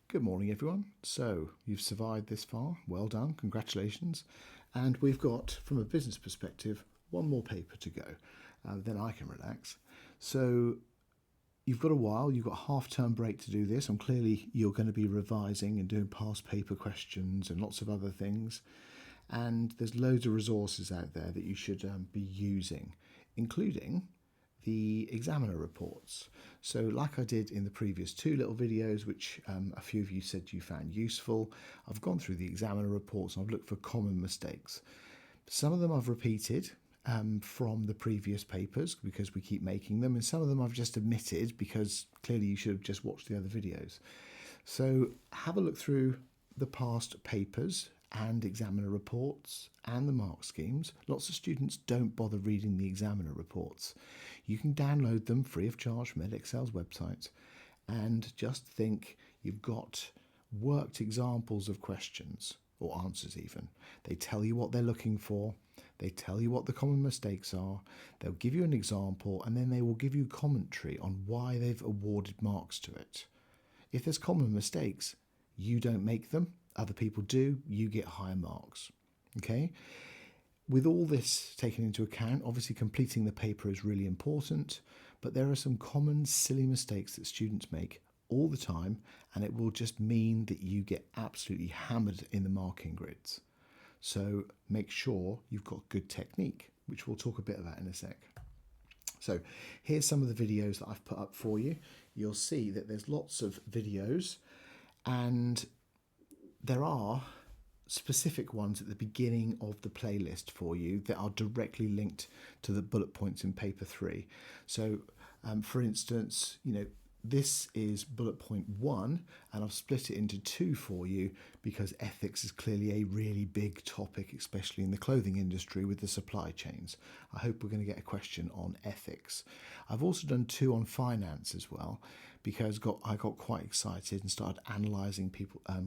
Good morning, everyone. So you've survived this far. Well done. Congratulations. And we've got, from a business perspective, one more paper to go. Then I can relax. So you've got a while. You've got a half-term break to do this. And clearly you're going to be revising and doing past paper questions and lots of other things. And there's loads of resources out there that you should be using, including the examiner reports. So like I did in the previous two little videos, which a few of you said you found useful, I've gone through the examiner reports and I've looked for common mistakes. Some of them I've repeated from the previous papers because we keep making them, and some of them I've just omitted because clearly you should have just watched the other videos. So have a look through the past papers and examiner reports and the mark schemes. Lots of students don't bother reading the examiner reports. You can download them free of charge from Edexcel's website and just think you've got worked examples of questions or answers even. They tell you what they're looking for. They tell you what the common mistakes are. They'll give you an example and then they will give you commentary on why they've awarded marks to it. If there's common mistakes, you don't make them. Other people do, you get higher marks. Okay? With all this taken into account, obviously completing the paper is really important, but there are some common silly mistakes that students make all the time, and it will just mean that you get absolutely hammered in the marking grids. So make sure you've got good technique, which we'll talk a bit about in a sec. So here's some of the videos that I've put up for you. You'll see that there's lots of videos, and there are specific ones at the beginning of the playlist for you that are directly linked to the bullet points in paper 3. So for instance, this is bullet point 1 and I've split it into 2 for you because ethics is clearly a really big topic, especially in the clothing industry with the supply chains. I hope we're going to get a question on ethics. I've also done 2 on finance as well because I got quite excited and started analysing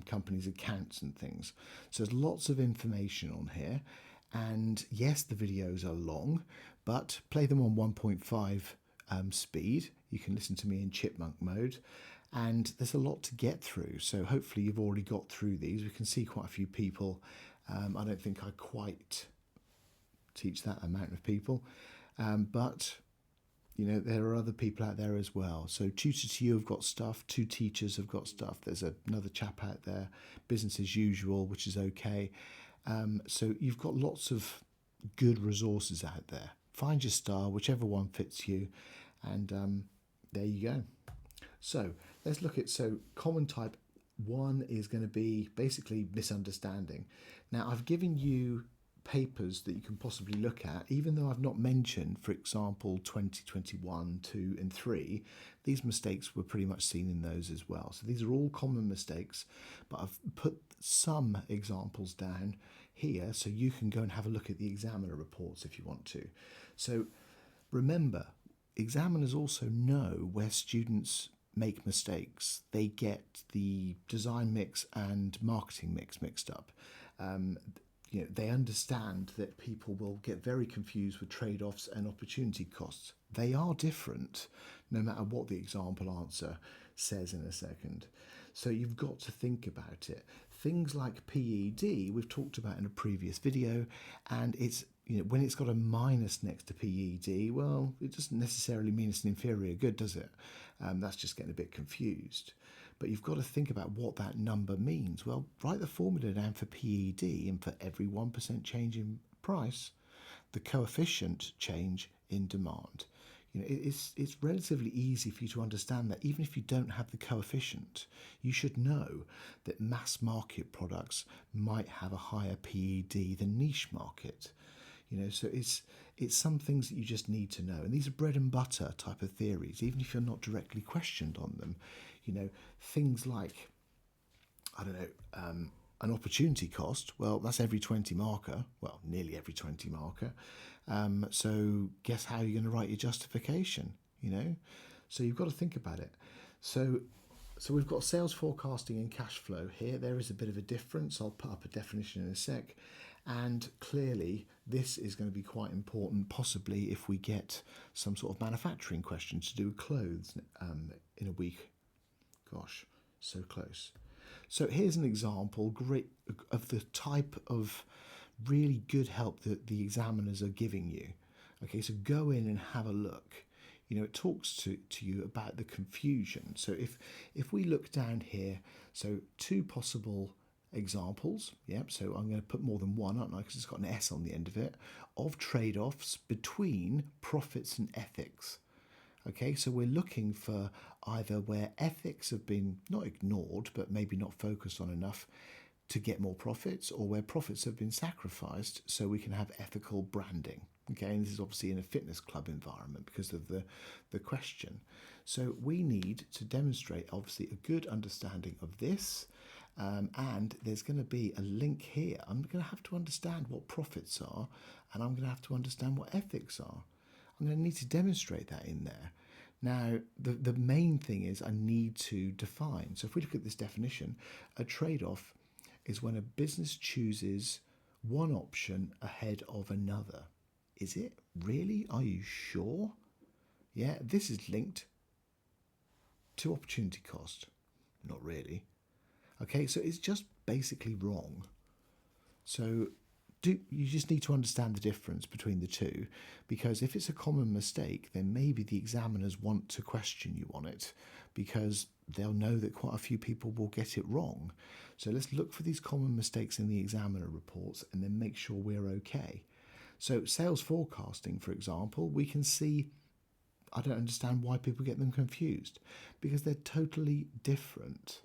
companies' accounts and things. So there's lots of information on here, and yes, the videos are long, but play them on 1.5 speed. You can listen to me in chipmunk mode, and there's a lot to get through. So hopefully you've already got through these. We can see quite a few people. I don't think I quite teach that amount of people, but there are other people out there as well. So Tutor to You have got stuff, 2 Teachers have got stuff. There's another chap out there, Business as Usual, which is okay. So you've got lots of good resources out there. Find your star, whichever one fits you, and there you go. So let's look at, common type 1 is going to be basically misunderstanding. Now I've given you papers that you can possibly look at, even though I've not mentioned, for example, 2021, 2 and 3. These mistakes were pretty much seen in those as well. So these are all common mistakes, but I've put some examples down here so you can go and have a look at the examiner reports if you want to. So remember, examiners also know where students make mistakes. They get the design mix and marketing mix mixed up. They understand that people will get very confused with trade-offs and opportunity costs. They are different, no matter what the example answer says in a second. So you've got to think about it. Things like PED, we've talked about in a previous video, and it's when it's got a minus next to PED, well, it doesn't necessarily mean it's an inferior good, does it? That's just getting a bit confused. But you've got to think about what that number means. Well, write the formula down for PED, and for every 1% change in price, the coefficient change in demand. It's relatively easy for you to understand that. Even if you don't have the coefficient, you should know that mass market products might have a higher PED than niche market. So it's some things that you just need to know. And these are bread and butter type of theories, even if you're not directly questioned on them. Things like, an opportunity cost, well, that's every 20 marker, well, nearly every 20 marker. So guess how you're going to write your justification, So you've got to think about it. So we've got sales forecasting and cash flow here. There is a bit of a difference. I'll put up a definition in a sec. And clearly, this is going to be quite important, possibly if we get some sort of manufacturing question to do with clothes in a week. Gosh, so close. So here's an example great of the type of really good help that the examiners are giving you. Okay, so go in and have a look. It talks to you about the confusion. So if we look down here, so two possible examples, yep, so I'm going to put more than one, aren't I, because it's got an S on the end of it, of trade-offs between profits and ethics. Okay, so we're looking for either where ethics have been not ignored, but maybe not focused on enough to get more profits, or where profits have been sacrificed so we can have ethical branding. Okay, and this is obviously in a fitness club environment because of the question. So we need to demonstrate obviously a good understanding of this, and there's going to be a link here. I'm going to have to understand what profits are, and I'm going to have to understand what ethics are. I'm going to need to demonstrate that in there. Now, the main thing is I need to define. So if we look at this definition, a trade-off is when a business chooses one option ahead of another. Is it really? Are you sure? Yeah, this is linked to opportunity cost. Not really. Okay, so it's just basically wrong. So you just need to understand the difference between the two, because if it's a common mistake, then maybe the examiners want to question you on it because they'll know that quite a few people will get it wrong. So let's look for these common mistakes in the examiner reports and then make sure we're okay. So sales forecasting, for example, we can see, I don't understand why people get them confused, because they're totally different.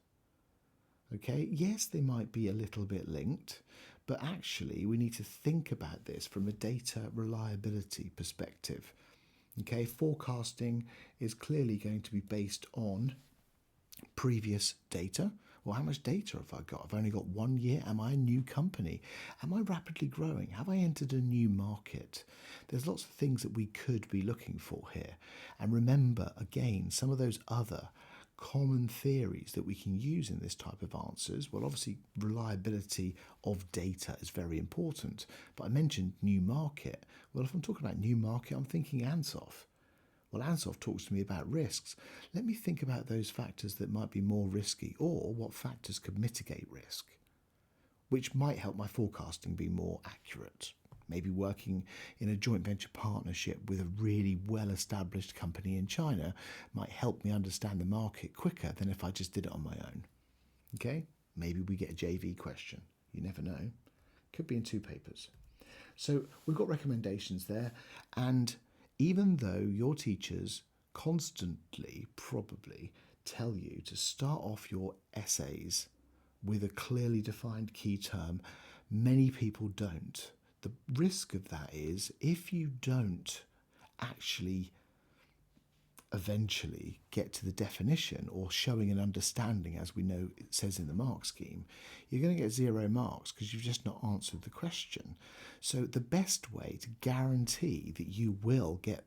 Okay, yes, they might be a little bit linked, but actually we need to think about this from a data reliability perspective. Okay, forecasting is clearly going to be based on previous data. Well, how much data have I got? I've only got 1 year. Am I a new company? Am I rapidly growing? Have I entered a new market? There's lots of things that we could be looking for here. And remember, again, some of those other common theories that we can use in this type of answers. Well, obviously, reliability of data is very important. But I mentioned new market. Well, if I'm talking about new market, I'm thinking ansoff. Well, ansoff talks to me about risks. Let me think about those factors that might be more risky, or what factors could mitigate risk, which might help my forecasting be more accurate. Maybe working in a joint venture partnership with a really well-established company in China might help me understand the market quicker than if I just did it on my own. Okay? Maybe we get a JV question. You never know. Could be in 2 papers. So we've got recommendations there, and even though your teachers constantly probably tell you to start off your essays with a clearly defined key term, many people don't. The risk of that is if you don't actually eventually get to the definition or showing an understanding, as we know it says in the mark scheme, you're going to get 0 marks because you've just not answered the question. So the best way to guarantee that you will get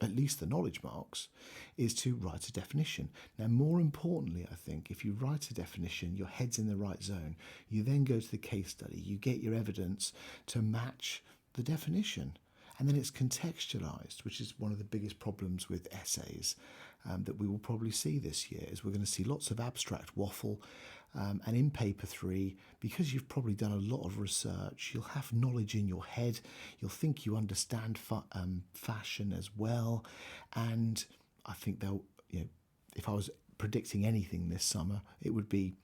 at least the knowledge marks is to write a definition. Now, more importantly, I think, if you write a definition, your head's in the right zone. You then go to the case study, you get your evidence to match the definition. And then it's contextualised, which is one of the biggest problems with essays that we will probably see this year, is we're going to see lots of abstract waffle. And in paper 3, because you've probably done a lot of research, you'll have knowledge in your head, you'll think you understand fashion as well. And I think if I was predicting anything this summer, it would be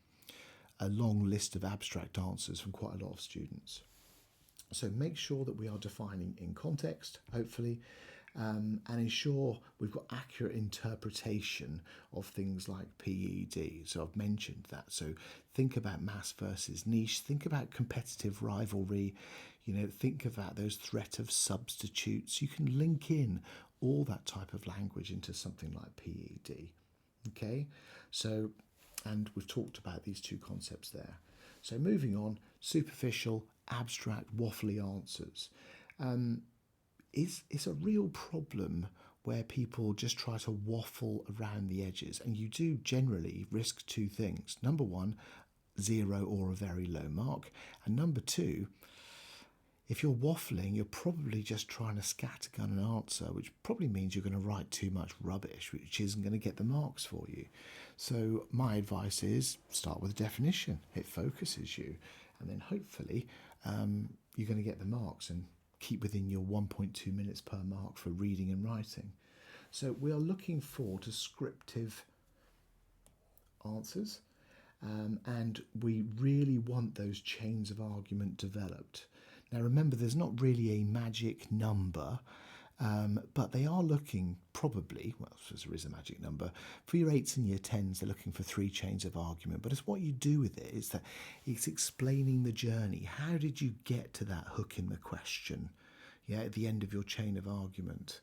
a long list of abstract answers from quite a lot of students. So make sure that we are defining in context, hopefully, and ensure we've got accurate interpretation of things like PED. So I've mentioned that. So think about mass versus niche, think about competitive rivalry, think about those threat of substitutes. You can link in all that type of language into something like PED. Okay, so, and we've talked about these 2 concepts there. So moving on, superficial, abstract, waffly answers. It's a real problem where people just try to waffle around the edges, and you do generally risk 2 things. Number 1, 0 or a very low mark, and number 2, If you're waffling, you're probably just trying to scattergun an answer, which probably means you're going to write too much rubbish, which isn't going to get the marks for you. So my advice is start with a definition. It focuses you, and then hopefully you're going to get the marks and keep within your 1.2 minutes per mark for reading and writing. So we are looking for descriptive answers, and we really want those chains of argument developed. Now remember, there's not really a magic number, but they are looking probably, well, there is a magic number, for your 8s and year 10s, they're looking for 3 chains of argument. But it's what you do with it, is that it's explaining the journey. How did you get to that hook in the question, at the end of your chain of argument?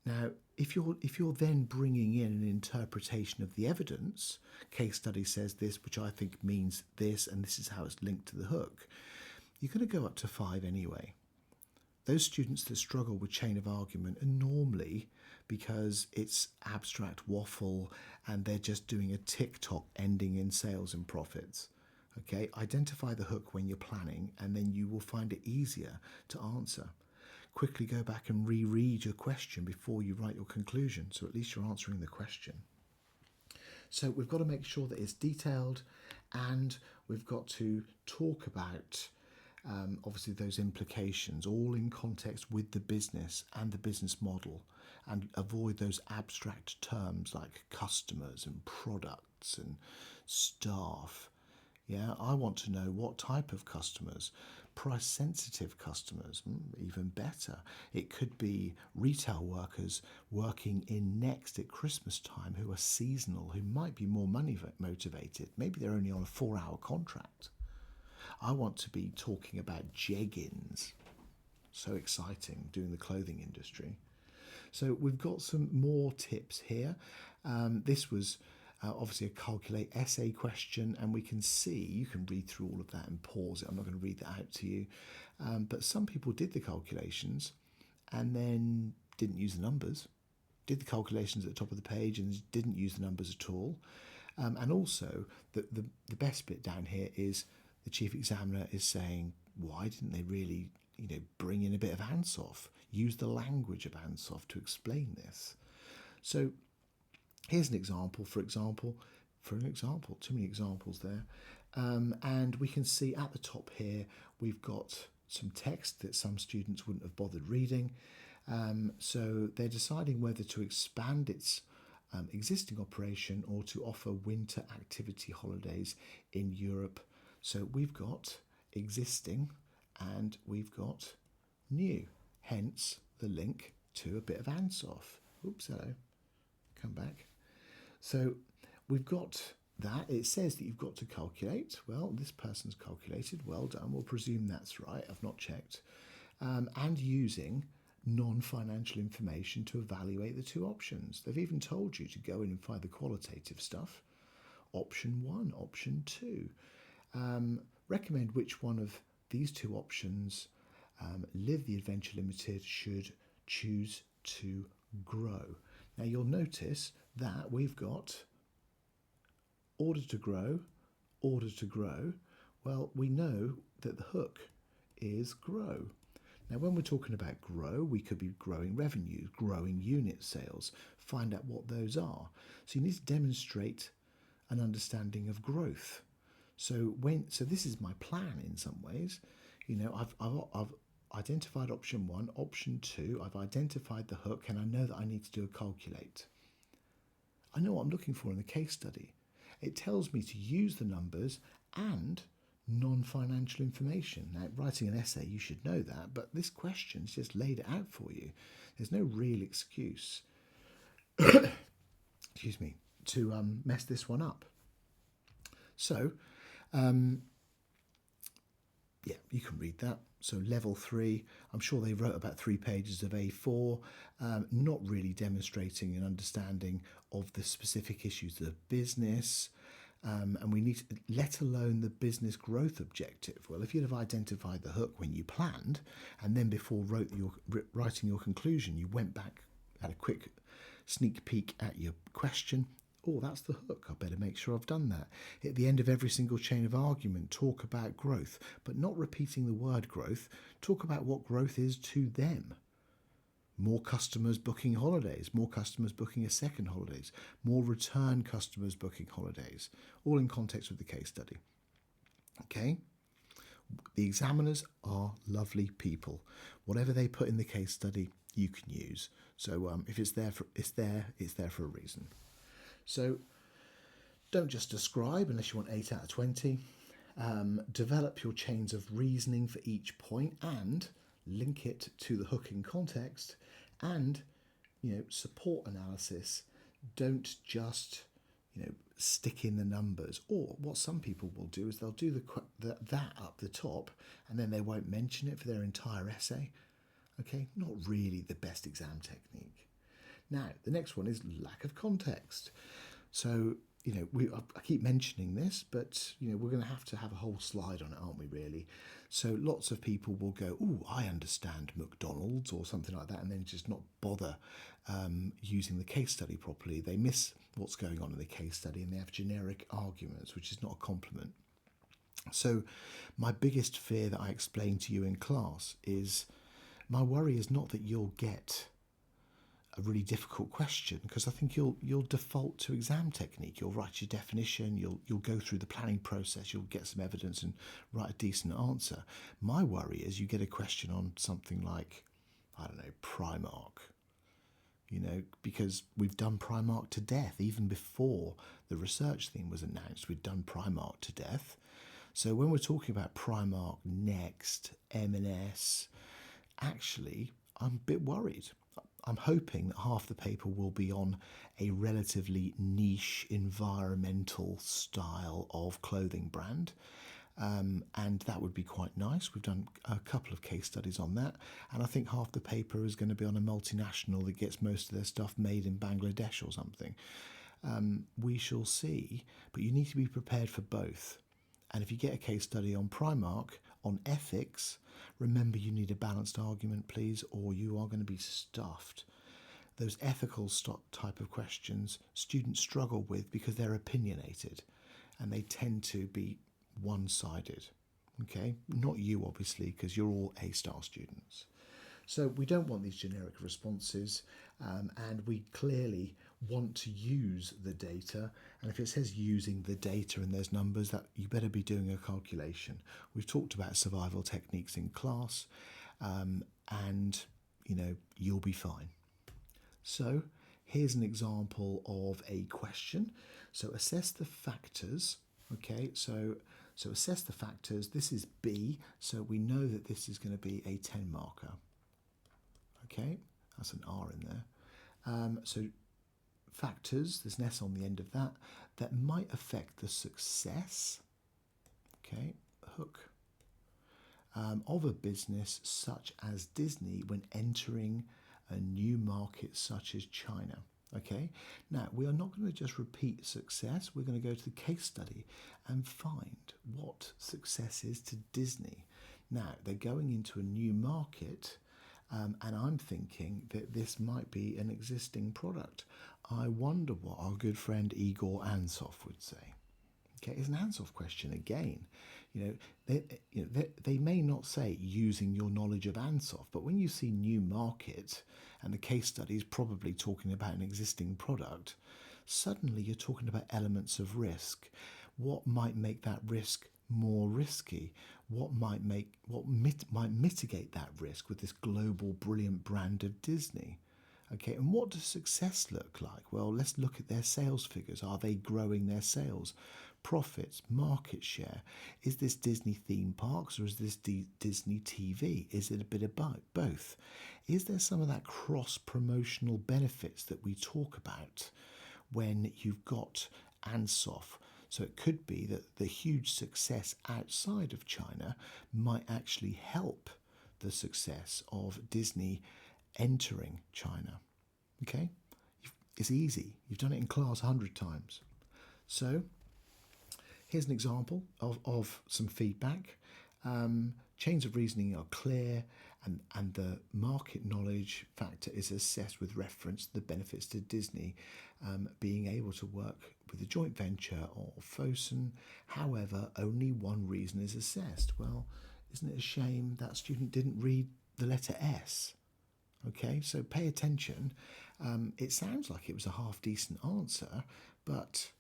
Now, if you're then bringing in an interpretation of the evidence, case study says this, which I think means this, and this is how it's linked to the hook, you're going to go up to 5 anyway. Those students that struggle with chain of argument are normally because it's abstract waffle and they're just doing a TikTok ending in sales and profits. Okay, identify the hook when you're planning, and then you will find it easier to answer. Quickly go back and reread your question before you write your conclusion, so at least you're answering the question. So we've got to make sure that it's detailed, and we've got to talk about obviously those implications, all in context with the business and the business model, and avoid those abstract terms like customers and products and staff. I want to know what type of customers. Price sensitive customers, even better. It could be retail workers working in Next at Christmas time who are seasonal, who might be more money motivated. Maybe they're only on a 4-hour contract. I want to be talking about jeggings. So exciting, doing the clothing industry. So we've got some more tips here. This was obviously a calculate essay question, and we can see, you can read through all of that and pause it. I'm not going to read that out to you. But some people did the calculations and then didn't use the numbers, did the calculations at the top of the page and didn't use the numbers at all. And also, the best bit down here is the chief examiner is saying, why didn't they really bring in a bit of ansoff, use the language of ansoff to explain this? So here's an example, too many examples there. And we can see at the top here, we've got some text that some students wouldn't have bothered reading. So they're deciding whether to expand its existing operation or to offer winter activity holidays in Europe. So we've got existing and we've got new, hence the link to a bit of ansoff. Oops, hello, come back. So we've got that. It says that you've got to calculate. Well, this person's calculated. Well done. We'll presume that's right. I've not checked. And using non-financial information to evaluate the 2 options. They've even told you to go in and find the qualitative stuff. Option 1, option 2. Recommend which one of these 2 options Live the Adventure Limited should choose to grow. Now you'll notice that we've got order to grow. Well, we know that the hook is grow. Now when we're talking about grow, we could be growing revenue, growing unit sales, find out what those are. So you need to demonstrate an understanding of growth. So this is my plan in some ways. I've identified option 1, option 2, I've identified the hook, and I know that I need to do a calculate. I know what I'm looking for in the case study. It tells me to use the numbers and non-financial information. Now, writing an essay, you should know that, but this question's just laid it out for you. There's no real excuse, excuse me, to mess this one up. So, you can read that. So level 3, I'm sure they wrote about 3 pages of A4, not really demonstrating an understanding of the specific issues of the business, and we need to, let alone the business growth objective. Well, if you'd have identified the hook when you planned, and then before writing your conclusion, you went back, had a quick sneak peek at your question, Oh, that's the hook. I better make sure I've done that. At the end of every single chain of argument, talk about growth, but not repeating the word growth. Talk about what growth is to them. More customers booking holidays, more customers booking a second holidays, more return customers booking holidays, all in context with the case study. Okay? The examiners are lovely people. Whatever they put in the case study, you can use. So if it's there for a reason. So don't just describe unless you want 8 out of 20. Develop your chains of reasoning for each point and link it to the hook in context, and support analysis. Don't just stick in the numbers. Or what some people will do is they'll do that up the top and then they won't mention it for their entire essay. Okay, not really the best exam technique. Now the next one is lack of context. So I keep mentioning this, but we're going to have a whole slide on it, aren't we, really? So lots of people will go, oh, I understand McDonald's or something like that, and then just not bother using the case study properly. They miss what's going on in the case study and they have generic arguments, which is not a compliment. So my biggest fear that I explained to you in class is, my worry is not that you'll get a really difficult question, because I think you'll default to exam technique. You'll write your definition, you'll go through the planning process, you'll get some evidence and write a decent answer. My worry is you get a question on something like, I don't know, Primark. Because we've done Primark to death. Even before the research theme was announced, we'd done Primark to death. So when we're talking about Primark Next, M&S, actually, I'm a bit worried. I'm hoping that half the paper will be on a relatively niche environmental style of clothing brand, and that would be quite nice. We've done a couple of case studies on that, and I think half the paper is going to be on a multinational that gets most of their stuff made in Bangladesh or something. We shall see, but you need to be prepared for both. And if you get a case study on Primark, on ethics, remember you need a balanced argument, please, or you are going to be stuffed. Those ethical type of questions students struggle with because they're opinionated and they tend to be one-sided. Okay, not you obviously, because you're all A-star students. So we don't want these generic responses, and we clearly want to use the data. And if it says using the data and there's numbers, that you better be doing a calculation. We've talked about survival techniques in class, and you'll be fine. So here's an example of a question. So assess the factors. Okay, so assess the factors. This is B, so we know that this is going to be a 10 marker. Okay, that's an R in there. So factors, there's an S on the end of that, that might affect the success, okay, hook, of a business such as Disney when entering a new market such as China. Okay, now we are not going to just repeat success, we're going to go to the case study and find what success is to Disney. Now, they're going into a new market, and I'm thinking that this might be an existing product. I wonder what our good friend Igor Ansoff would say. Okay, it's an Ansoff question again. They may not say using your knowledge of Ansoff, but when you see new market and the case study is probably talking about an existing product, suddenly you're talking about elements of risk. What might make that risk more risky? What might mitigate that risk with this global brilliant brand of Disney? Okay, and what does success look like? Well, let's look at their sales figures. Are they growing their sales? Profits, market share? Is this Disney theme parks or is this Disney TV? Is it a bit of both? Is there some of that cross-promotional benefits that we talk about when you've got ansoff? So it could be that the huge success outside of China might actually help the success of Disney entering China. Okay? It's easy. You've done it in class 100 times. So here's an example of some feedback. Chains of reasoning are clear and the market knowledge factor is assessed with reference to the benefits to Disney being able to work with a joint venture or Fosun. However, only one reason is assessed. Well, isn't it a shame that student didn't read the letter S? Okay, so pay attention. It sounds like it was a half decent answer, but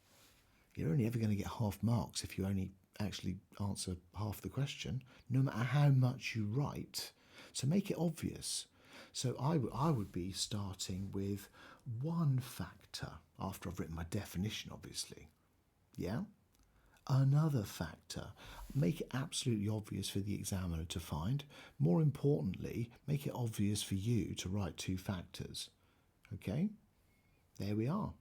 you're only ever going to get half marks if you only actually answer half the question, no matter how much you write. So make it obvious. So I would be starting with one factor after I've written my definition, obviously. Yeah? Another factor. Make it absolutely obvious for the examiner to find. More importantly, make it obvious for you to write two factors. Okay? There we are.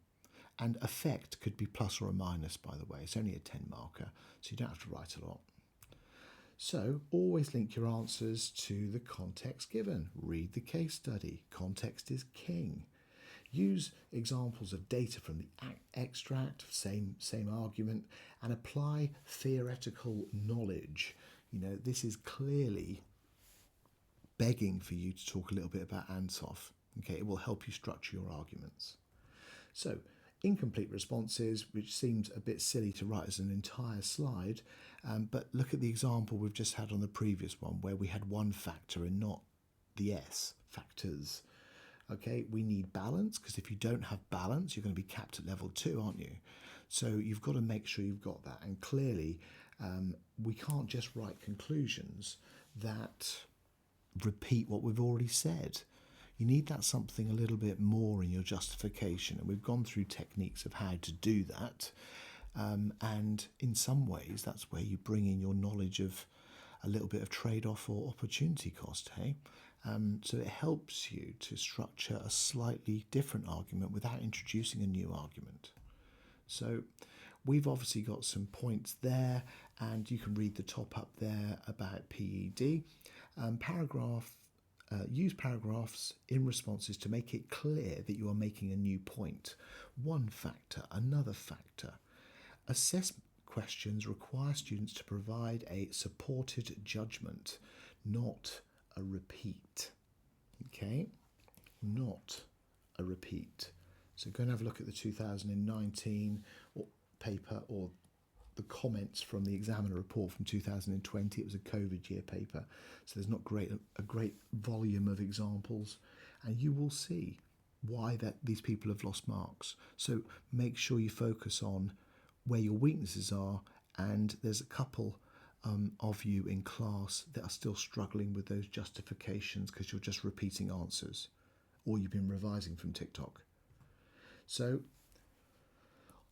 And effect could be plus or a minus, by the way. It's only a 10 marker, so you don't have to write a lot. So always link your answers to the context given. Read the case study. Context is king. Use examples of data from the extract, same argument, and apply theoretical knowledge. You know, this is clearly begging for you to talk a little bit about ansoff. Okay, it will help you structure your arguments. So, incomplete responses, which seems a bit silly to write as an entire slide, but look at the example we've just had on the previous one where we had one factor and not the S, factors. Okay, we need balance, because if you don't have balance, you're going to be capped at level 2, aren't you? So you've got to make sure you've got that. And clearly, we can't just write conclusions that repeat what we've already said. You need that something a little bit more in your justification. And we've gone through techniques of how to do that. And in some ways, that's where you bring in your knowledge of a little bit of trade-off or opportunity cost, hey? So it helps you to structure a slightly different argument without introducing a new argument. So we've obviously got some points there, and you can read the top up there about PED. Use paragraphs in responses to make it clear that you are making a new point. One factor, another factor. Assessment questions require students to provide a supported judgment, not a repeat. Okay? Not a repeat. So go and have a look at the 2019 paper or the comments from the examiner report from 2020. It was a COVID year paper, so there's not a great volume of examples, and you will see why that these people have lost marks. So make sure you focus on where your weaknesses are, and there's a couple of you in class that are still struggling with those justifications because you're just repeating answers or you've been revising from TikTok. So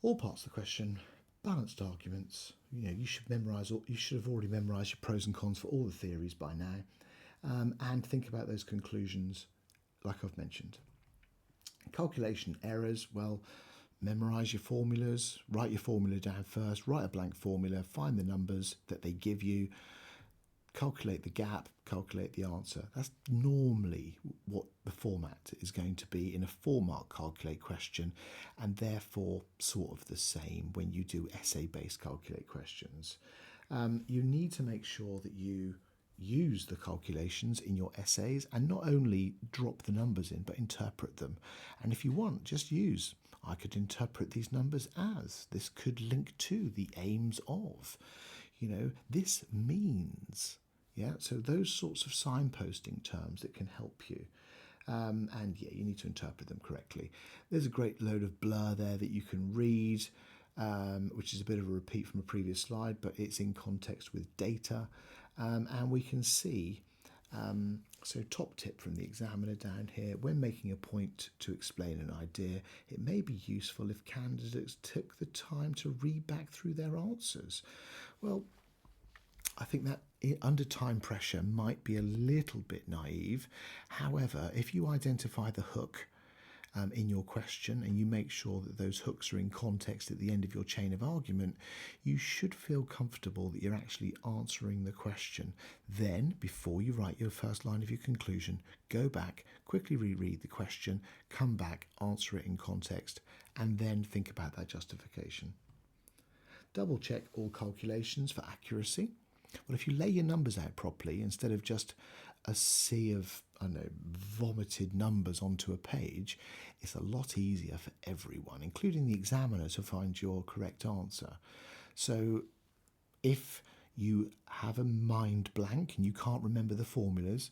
all parts of the question, balanced arguments. You know, you should have already memorised your pros and cons for all the theories by now, and think about those conclusions like I've mentioned. Calculation errors, well, memorise your formulas, write your formula down first, write a blank formula, find the numbers that they give you, calculate the gap, calculate the answer. That's normally what the format is going to be in a 4-mark calculate question, and therefore sort of the same when you do essay-based calculate questions. You need to make sure that you use the calculations in your essays and not only drop the numbers in but interpret them. And if you want, just use, I could interpret these numbers as, this could link to the aims of, you know, this means, yeah, so those sorts of signposting terms that can help you. And yeah, you need to interpret them correctly. There's a great load of blur there that you can read, which is a bit of a repeat from a previous slide, but it's in context with data. And we can see, so top tip from the examiner down here, when making a point to explain an idea, it may be useful if candidates took the time to read back through their answers. Well, I think that under time pressure might be a little bit naive. However, if you identify the hook in your question and you make sure that those hooks are in context at the end of your chain of argument, you should feel comfortable that you're actually answering the question. Then, before you write your first line of your conclusion, go back, quickly reread the question, come back, answer it in context, and then think about that justification. Double check all calculations for accuracy. Well, if you lay your numbers out properly, instead of just a sea of, I don't know, vomited numbers onto a page, it's a lot easier for everyone, including the examiner, to find your correct answer. So if you have a mind blank and you can't remember the formulas,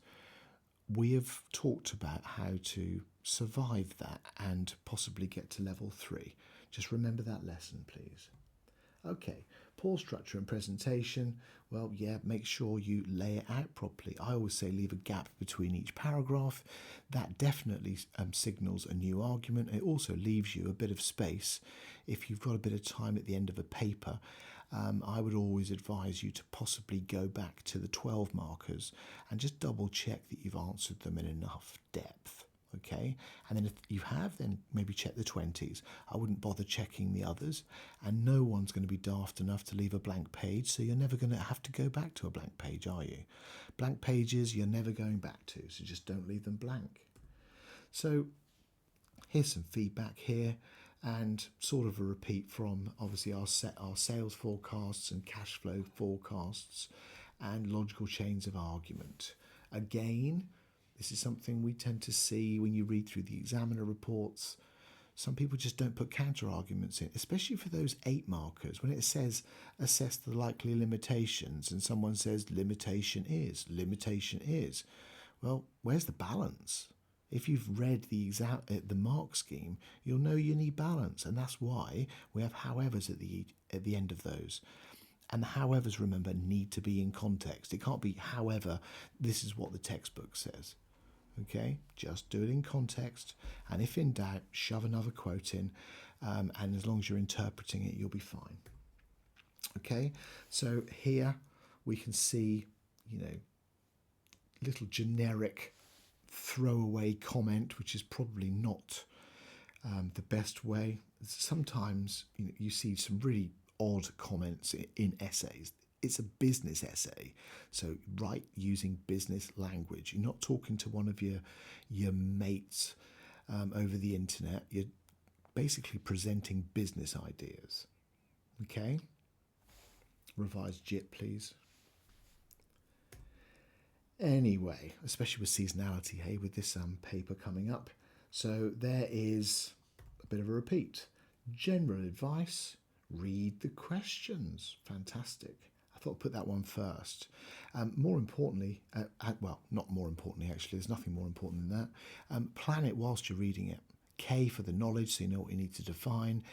we have talked about how to survive that and possibly get to level 3. Just remember that lesson, please. Okay, poor structure and presentation. Well, yeah, make sure you lay it out properly. I always say leave a gap between each paragraph. That definitely signals a new argument. It also leaves you a bit of space. If you've got a bit of time at the end of a paper, I would always advise you to possibly go back to the 12 markers and just double check that you've answered them in enough depth. Okay, and then if you have, then maybe check the 20s. I wouldn't bother checking the others, and no one's going to be daft enough to leave a blank page, so you're never going to have to go back to a blank page, are you? Blank pages you're never going back to, so just don't leave them blank. So here's some feedback here, and sort of a repeat from obviously our sales forecasts and cash flow forecasts and logical chains of argument. Again, this is something we tend to see when you read through the examiner reports. Some people just don't put counter arguments in, especially for those 8 markers. When it says assess the likely limitations and someone says limitation is. Well, where's the balance? If you've read the mark scheme, you'll know you need balance, and that's why we have howevers at the end of those. And the howevers, remember, need to be in context. It can't be however, this is what the textbook says. Okay, just do it in context, and if in doubt, shove another quote in, and as long as you're interpreting it, you'll be fine. Okay, so here we can see, little generic throwaway comment, which is probably not the best way. Sometimes you see some really odd comments in essays. It's a business essay, so write using business language. You're not talking to one of your mates over the internet. You're basically presenting business ideas. Okay? Revise JIT, please. Anyway, especially with seasonality, hey, with this paper coming up. So there is a bit of a repeat. General advice, read the questions. Fantastic. I thought I'd put that one first. More importantly, well, not more importantly actually, there's nothing more important than that. Plan it whilst you're reading it. K for the knowledge, so you know what you need to define.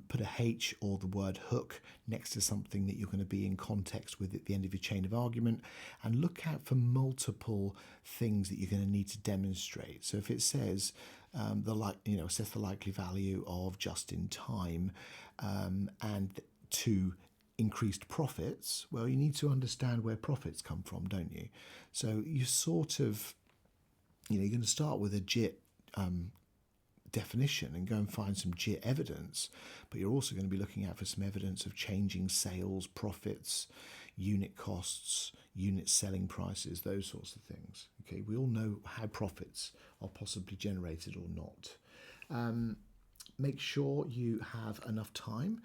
Put a H or the word hook next to something that you're going to be in context with at the end of your chain of argument, and look out for multiple things that you're going to need to demonstrate. So if it says assess the likely value of just in time and to increased profits, well, you need to understand where profits come from, don't you? So you sort of, you're going to start with a JIT definition and go and find some JIT evidence, but you're also going to be looking out for some evidence of changing sales, profits, unit costs, unit selling prices, those sorts of things. Okay, we all know how profits are possibly generated or not. Make sure you have enough time.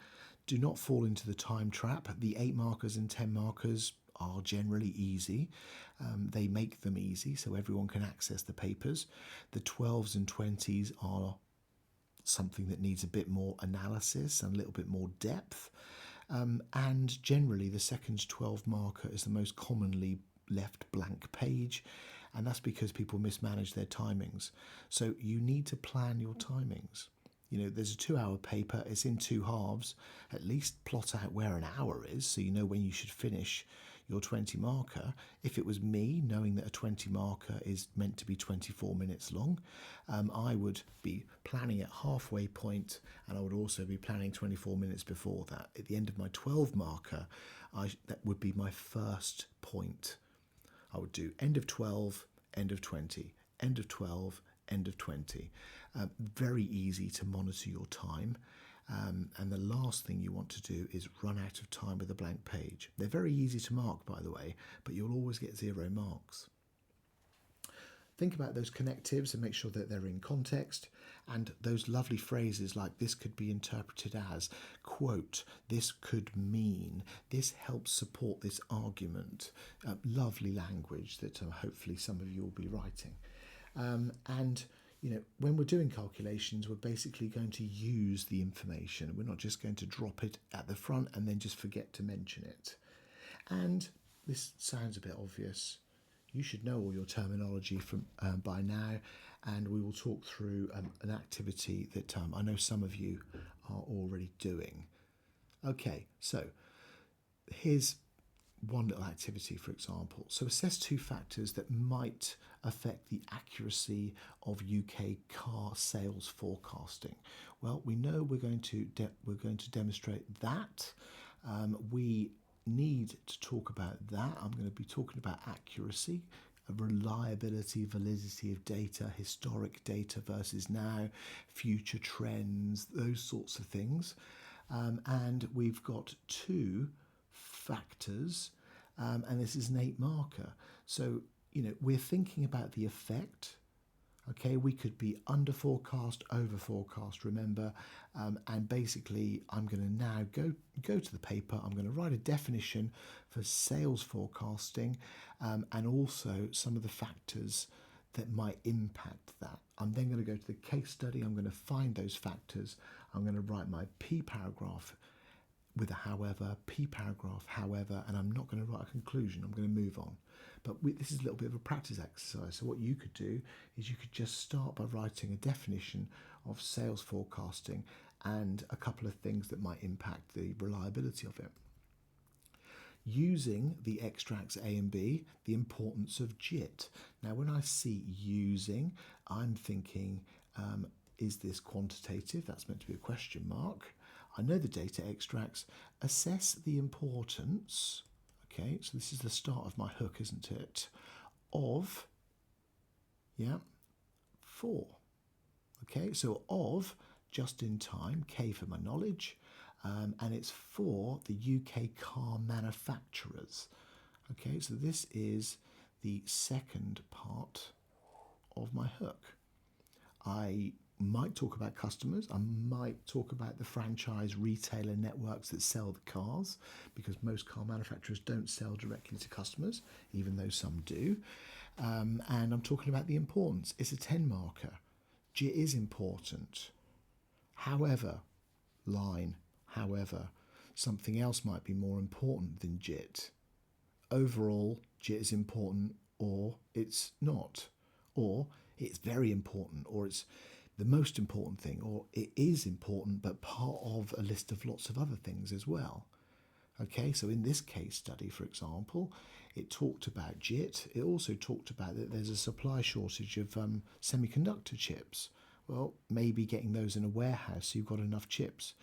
Do not fall into the time trap. The 8 markers and 10 markers are generally easy. They make them easy so everyone can access the papers. The 12s and 20s are something that needs a bit more analysis and a little bit more depth. And generally the second 12 marker is the most commonly left blank page, and that's because people mismanage their timings. So you need to plan your timings. There's a 2-hour paper, it's in 2 halves. At least plot out where an hour is so you know when you should finish your 20 marker. If it was me, knowing that a 20 marker is meant to be 24 minutes long, I would be planning at halfway point, and I would also be planning 24 minutes before that. At the end of my 12 marker, that would be my first point. I would do end of 12, end of 20, end of 12, end of 20. Very easy to monitor your time. And the last thing you want to do is run out of time with a blank page. They're very easy to mark, by the way, but you'll always get 0 marks. think about those connectives and make sure that they're in context, and those lovely phrases like this could be interpreted as, quote, this could mean, this helps support this argument. Lovely language that hopefully some of you will be writing. And when we're doing calculations, we're basically going to use the information. We're not just going to drop it at the front and then just forget to mention it. And this sounds a bit obvious. You should know all your terminology from by now, and we will talk through an activity that I know some of you are already doing. Okay, so here's one little activity, for example. So assess two factors that might affect the accuracy of UK car sales forecasting. Well, we know we're going to demonstrate that. We need to talk about that. I'm going to be talking about accuracy, reliability, validity of data, historic data versus now, future trends, those sorts of things. And we've got two factors, and this is an 8 marker. So, we're thinking about the effect. Okay, we could be under forecast, over forecast, remember, and basically I'm going to now go to the paper. I'm going to write a definition for sales forecasting, and also some of the factors that might impact that. I'm then going to go to the case study. I'm going to find those factors. I'm going to write my P paragraph with a however, P paragraph, however, and I'm not going to write a conclusion. I'm going to move on. But this is a little bit of a practice exercise. So what you could do is you could just start by writing a definition of sales forecasting and a couple of things that might impact the reliability of it. Using the extracts A and B, the importance of JIT. Now, when I see using, I'm thinking, is this quantitative? That's meant to be a question mark. I know the data extracts. Assess the importance. Okay, so this is the start of my hook, isn't it? Of, for. Okay, so of, just in time, K for my knowledge, and it's for the UK car manufacturers. Okay, so this is the second part of my hook. I might talk about customers. I might talk about the franchise retailer networks that sell the cars, because most car manufacturers don't sell directly to customers, even though some do. And I'm talking about the importance. It's a 10 marker. JIT is important. However, line, however, something else might be more important than JIT. Overall, JIT is important, or it's not. Or it's very important, or it's the most important thing, or it is important but part of a list of lots of other things as well. Okay, so in this case study, for example, it talked about JIT. It also talked about that there's a supply shortage of semiconductor chips. Well, maybe getting those in a warehouse so you've got enough chips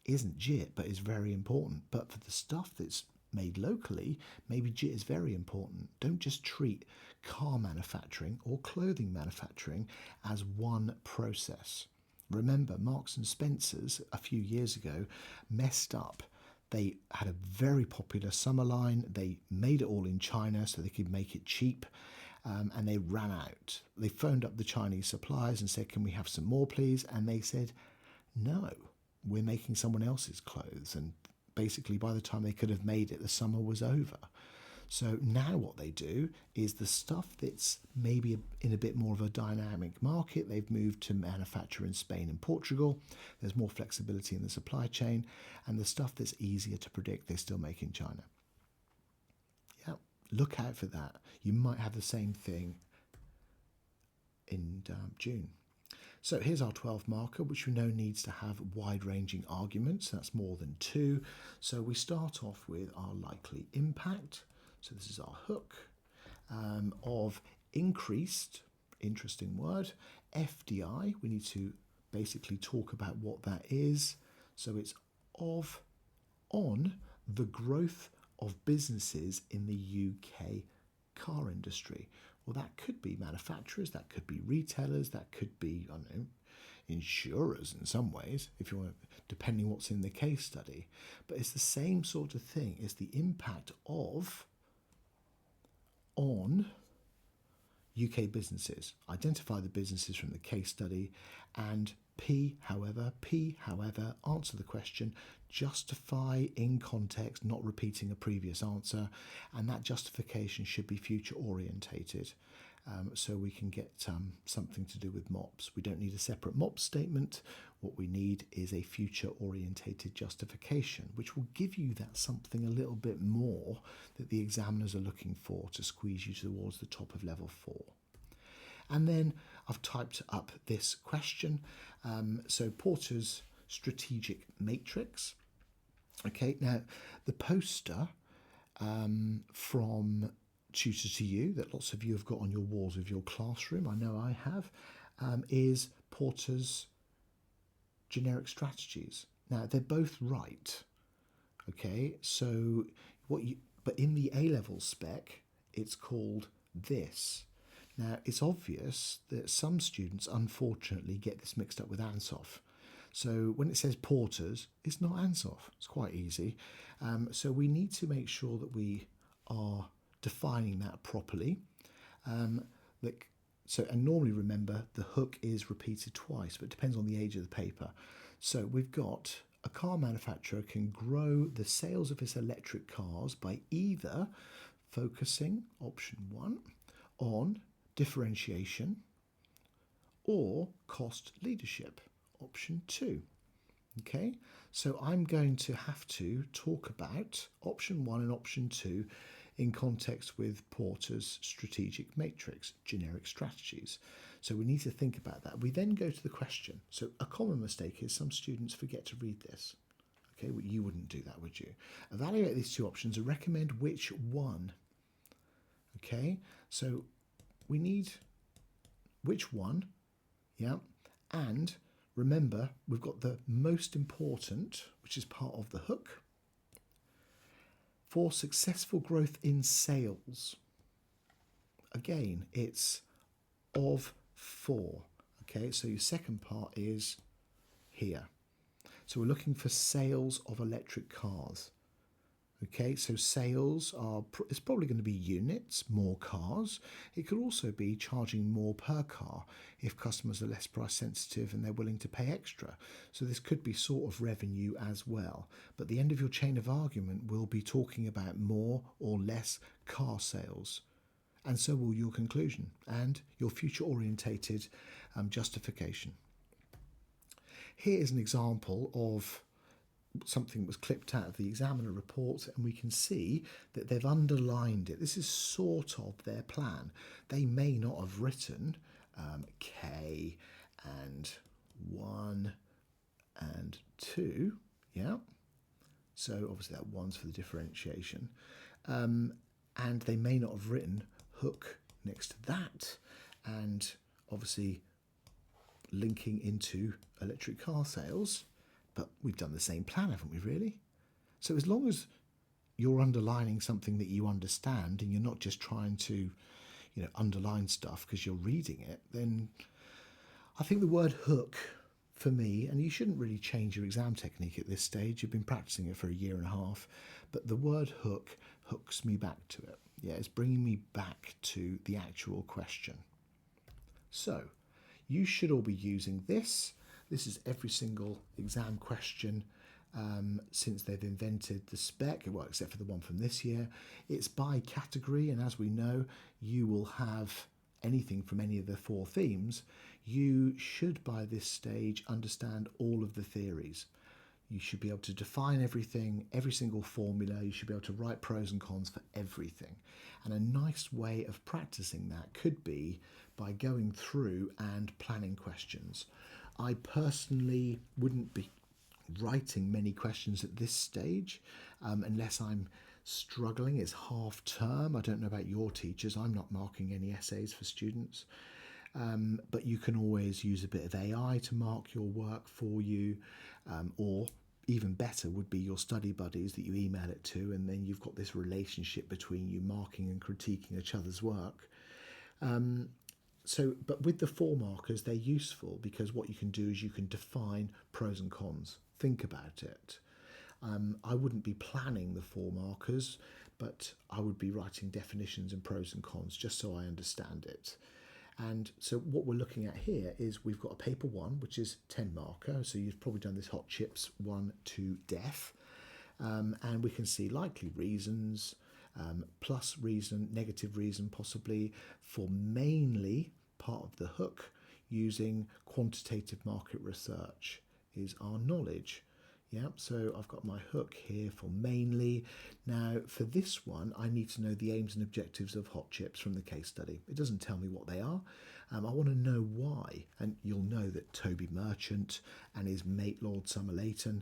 isn't JIT, but is very important. But for the stuff that's made locally, maybe JIT is very important. Don't just treat car manufacturing or clothing manufacturing as one process. Remember, Marks and Spencer's a few years ago messed up. They had a very popular summer line. They made it all in China so they could make it cheap, and they ran out. They phoned up the Chinese suppliers and said, can we have some more, please? And they said, no, we're making someone else's clothes. And basically, by the time they could have made it, the summer was over. So now what they do is the stuff that's maybe in a bit more of a dynamic market, they've moved to manufacture in Spain and Portugal. There's more flexibility in the supply chain, and the stuff that's easier to predict, they still make in China. Yeah, look out for that. You might have the same thing in June. So here's our 12 marker, which we know needs to have wide-ranging arguments. That's more than 2. So we start off with our likely impact. So this is our hook of increased, interesting word, FDI. We need to basically talk about what that is. So it's on the growth of businesses in the UK car industry. Well, that could be manufacturers, that could be retailers, that could be, I don't know, insurers in some ways, if you want, depending what's in the case study. But it's the same sort of thing. It's the impact of on UK businesses. Identify the businesses from the case study, and P, however, answer the question, justify in context, not repeating a previous answer, and that justification should be future orientated. So we can get something to do with MOPS. We don't need a separate MOPS statement. What we need is a future orientated justification, which will give you that something a little bit more that the examiners are looking for to squeeze you towards the top of level 4. And then I've typed up this question. So Porter's strategic matrix. Okay, now the poster from Tutor to You that lots of you have got on your walls of your classroom, I know I have, is Porter's generic strategies. Now they're both right. Okay, so but in the A-level spec, it's called this. Now it's obvious that some students unfortunately get this mixed up with ansoff. So when it says Porter's, it's not ansoff. It's quite easy. So we need to make sure that we are defining that properly. And normally remember the hook is repeated twice, but it depends on the age of the paper. So we've got a car manufacturer can grow the sales of its electric cars by either focusing, option 1, on differentiation or cost leadership, option 2. Okay, so I'm going to have to talk about option 1 and option 2 in context with Porter's strategic matrix, generic strategies. So we need to think about that. We then go to the question. So a common mistake is some students forget to read this. Okay, well, you wouldn't do that, would you? Evaluate these two options and recommend which one. Okay, so we need which one, yeah, and remember we've got the most important, which is part of the hook. For successful growth in sales, again, it's of 4. Okay, so your second part is here. So we're looking for sales of electric cars. Okay, so sales it's probably going to be units, more cars. It could also be charging more per car if customers are less price sensitive and they're willing to pay extra. So this could be sort of revenue as well. But the end of your chain of argument will be talking about more or less car sales. And so will your conclusion and your future orientated justification. Here is an example of something that was clipped out of the examiner report, and we can see that they've underlined it. This is sort of their plan. They may not have written K and 1 and 2, yeah. So obviously that 1's for the differentiation. And they may not have written hook next to that, and obviously linking into electric car sales. But we've done the same plan, haven't we, really? So as long as you're underlining something that you understand and you're not just trying to, underline stuff because you're reading it, then I think the word hook for me, and you shouldn't really change your exam technique at this stage, you've been practicing it for a year and a half, but the word hook hooks me back to it. Yeah, it's bringing me back to the actual question. So you should all be using this. This is every single exam question since they've invented the spec, well, except for the one from this year. It's by category, and as we know, you will have anything from any of the 4 themes. You should, by this stage, understand all of the theories. You should be able to define everything, every single formula. You should be able to write pros and cons for everything. And a nice way of practicing that could be by going through and planning questions. I personally wouldn't be writing many questions at this stage unless I'm struggling. It's half term. I don't know about your teachers. I'm not marking any essays for students. But you can always use a bit of AI to mark your work for you, or even better would be your study buddies that you email it to, and then you've got this relationship between you marking and critiquing each other's work. But with the 4 markers, they're useful because what you can do is you can define pros and cons. Think about it. I wouldn't be planning the 4 markers, but I would be writing definitions and pros and cons just so I understand it. And so what we're looking at here is we've got a paper 1, which is 10 marker. So you've probably done this hot chips 1 to death. And we can see likely reasons, plus reason, negative reason possibly, for mainly part of the hook using quantitative market research is our knowledge. Yeah, so I've got my hook here for mainly. Now, for this one, I need to know the aims and objectives of hot chips from the case study. It doesn't tell me what they are. I want to know why. And you'll know that Toby Merchant and his mate, Lord Somerleyton,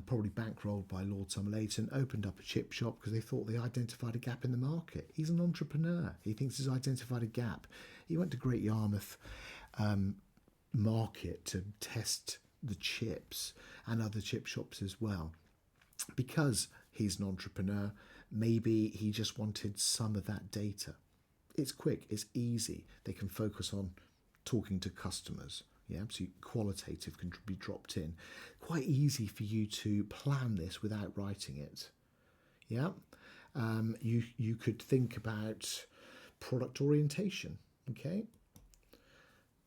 probably bankrolled by Lord Somerleyton, opened up a chip shop because they thought they identified a gap in the market. He's an entrepreneur. He thinks he's identified a gap. He went to Great Yarmouth market to test the chips and other chip shops as well. Because he's an entrepreneur, maybe he just wanted some of that data. It's quick, it's easy. They can focus on talking to customers. Yeah, so qualitative can be dropped in. Quite easy for you to plan this without writing it. Yeah, you could think about product orientation. Okay,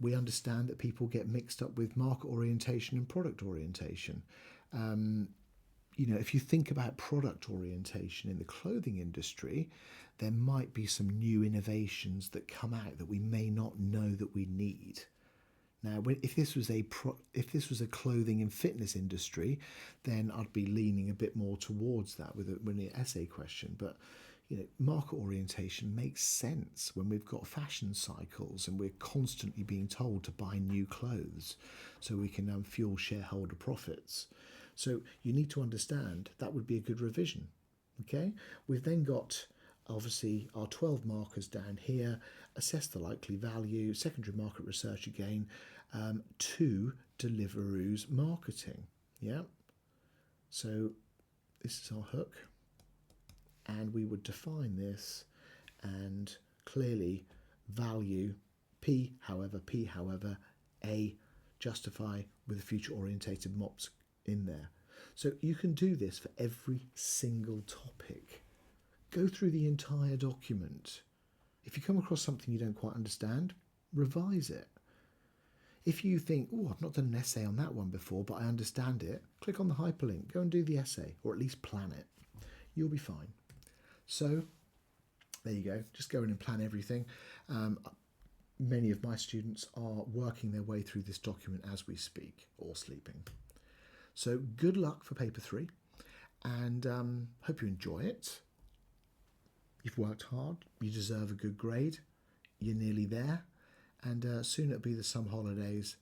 we understand that people get mixed up with market orientation and product orientation. If you think about product orientation in the clothing industry, there might be some new innovations that come out that we may not know that we need. Now, if this was a clothing and fitness industry, then I'd be leaning a bit more towards that with an essay question. But market orientation makes sense when we've got fashion cycles and we're constantly being told to buy new clothes so we can fuel shareholder profits. So you need to understand that would be a good revision. Okay, we've then got obviously our 12 markers down here. Assess the likely value, secondary market research again, to Deliveroo's marketing. Yeah, so this is our hook, and we would define this, and clearly value P however, A, justify with a future orientated MOPS in there. So you can do this for every single topic. Go through the entire document. If you come across something you don't quite understand, revise it. If you think, oh, I've not done an essay on that one before, but I understand it, click on the hyperlink, go and do the essay, or at least plan it. You'll be fine. So there you go. Just go in and plan everything. Many of my students are working their way through this document as we speak, or sleeping. So good luck for paper 3, and hope you enjoy it. You've worked hard, you deserve a good grade, you're nearly there, and soon it'll be the summer holidays,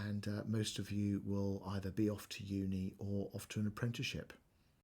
and most of you will either be off to uni or off to an apprenticeship.